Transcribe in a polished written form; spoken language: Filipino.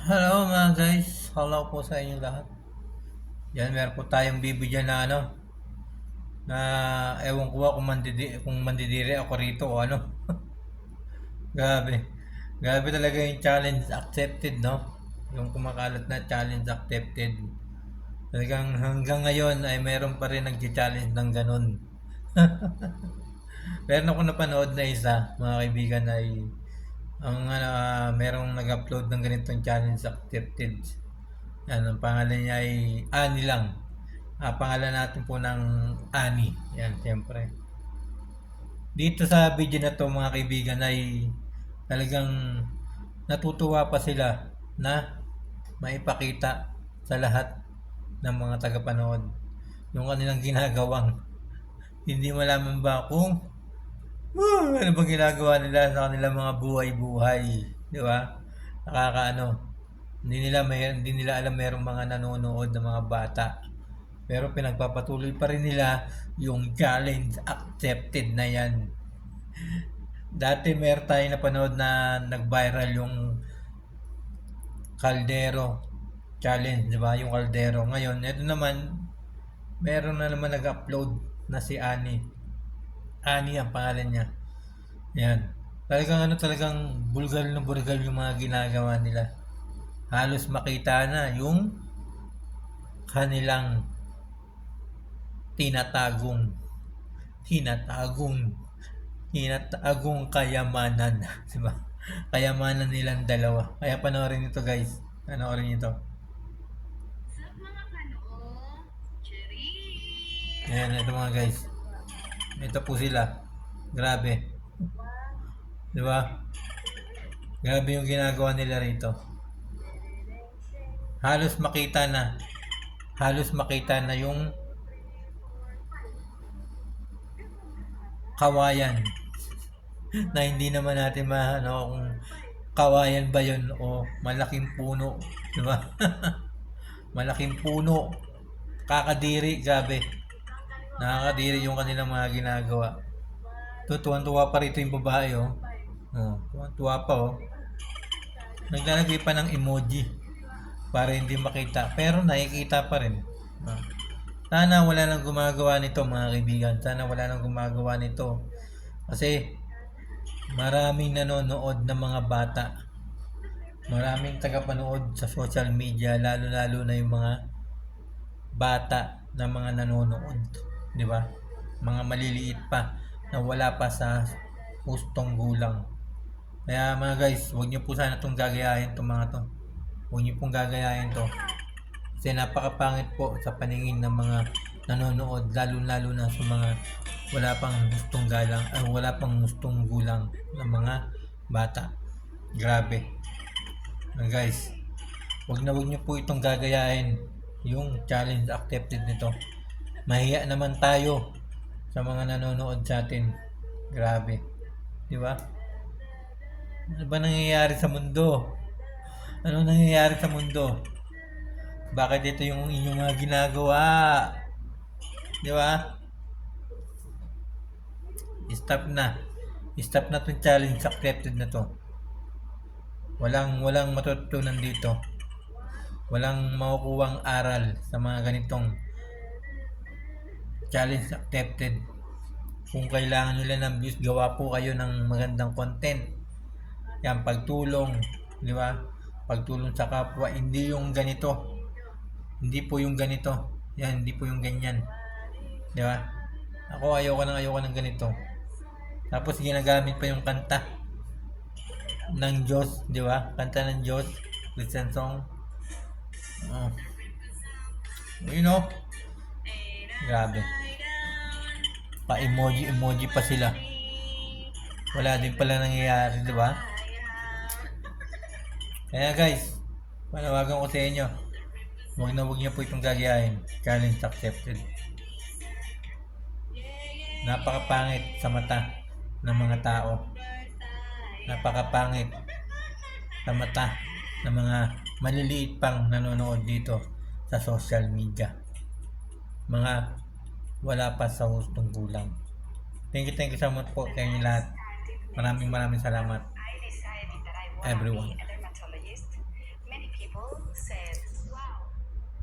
Hello mga guys, hello po sa inyo lahat. Yan, meron po tayong bibigyan na na ewan ko ba kung mandidiri ako rito o ano. Grabe. Grabe talaga yung challenge accepted, no? Yung kumakalat na challenge accepted. Talagang hanggang ngayon ay meron pa rin nag-challenge ng ganun. Meron ako napanood na isa, mga kaibigan, ay merong nag-upload ng ganitong challenge accepted. Yan, ang pangalan niya ay Ani lang. Pangalan natin po ng Ani. Yan, siyempre. Dito sa video na to mga kaibigan ay talagang natutuwa pa sila na maipakita sa lahat ng mga tagapanood yung kanilang ginagawang hindi malaman ba kung ano bang ginagawa nila sa kanilang mga buhay-buhay, di ba? Nakakaano, hindi nila alam merong mga nanonood ng mga bata. Pero pinagpapatuloy pa rin nila yung challenge accepted na yan. Dati meron tayo napanood na nag-viral yung Caldero challenge, di ba? Yung Caldero. Ngayon, ito naman, meron na naman nag-upload na si Ani. Ani ang pangalan niya. Yan. Talagang bulgal na bulgal yung mga ginagawa nila. Halos makita na yung kanilang tinatagong tinatagong tinatagong kayamanan. Diba? Kayamanan nilang dalawa. Kaya panoorin nito guys. Panoorin nito. Ayan, ito mga guys. Ito po sila. Grabe. Diba? Grabe yung ginagawa nila rito. Halos makita na. Halos makita na yung kawayan na hindi naman natin kung kawayan ba yun o malaking puno, di ba? Malaking puno, kakadiri, grabe. Nakakadiri yung kanilang mga ginagawa. Tuwan-tuwa pa rito yung babae, oh. Oh, tuwan-tuwa pa, oh. Naglalagay pa ng emoji para hindi makita, pero nakikita pa rin. Ah. Sana wala nang gumagawa nito mga kaibigan. Sana wala nang gumagawa nito. Kasi maraming nanonood ng mga bata. Maraming tagapanood sa social media, lalo-lalo na yung mga bata na mga nanonood, 'di ba? Mga maliliit pa na wala pa sa hustong gulang. Kaya mga guys, huwag niyo po sana itong gagayahin itong mga to. Huwag niyo pong gagayahin to. Kasi napakapangit po sa paningin ng mga nanonood, lalo-lalo na sa mga wala pang hustong galang, wala pang hustong gulang ng mga bata. Grabe. Guys, huwag niyo po itong gagayahin yung challenge accepted nito. Mahiya naman tayo sa mga nanonood sa atin. Grabe. Di ba? Ano ba nangyayari sa mundo? Ano nangyayari sa mundo? Bakit ito yung inyong mga ginagawa? Di ba? Stop na. Stop na tong challenge accepted na to. Walang matutunan dito. Walang makukuhang aral sa mga ganitong challenge accepted. Kung kailangan nila ng views, gawa po kayo ng magandang content. Yan, pagtulong, di ba? Pagtulong sa kapwa, hindi yung ganito. Hindi po yung ganito. Yan, hindi po yung ganyan. Di ba? Ayoko ng ganito. Tapos ginagamit pa yung kanta ng Diyos, di ba? Kanta ng Diyos, Christian song. You know, grabe. Pa-emoji pa sila. Wala din pala nangyayari, di ba? Kaya guys, panawagan ko sa inyo, huwag niyo po itong gagayahin. Challenge accepted. Napakapangit sa mata ng mga tao. Napakapangit sa mata ng mga maliliit pang nanonood dito sa social media. Mga wala pa sa hustong gulang. Thank you so much po sa inyo lahat. Maraming salamat, everyone. people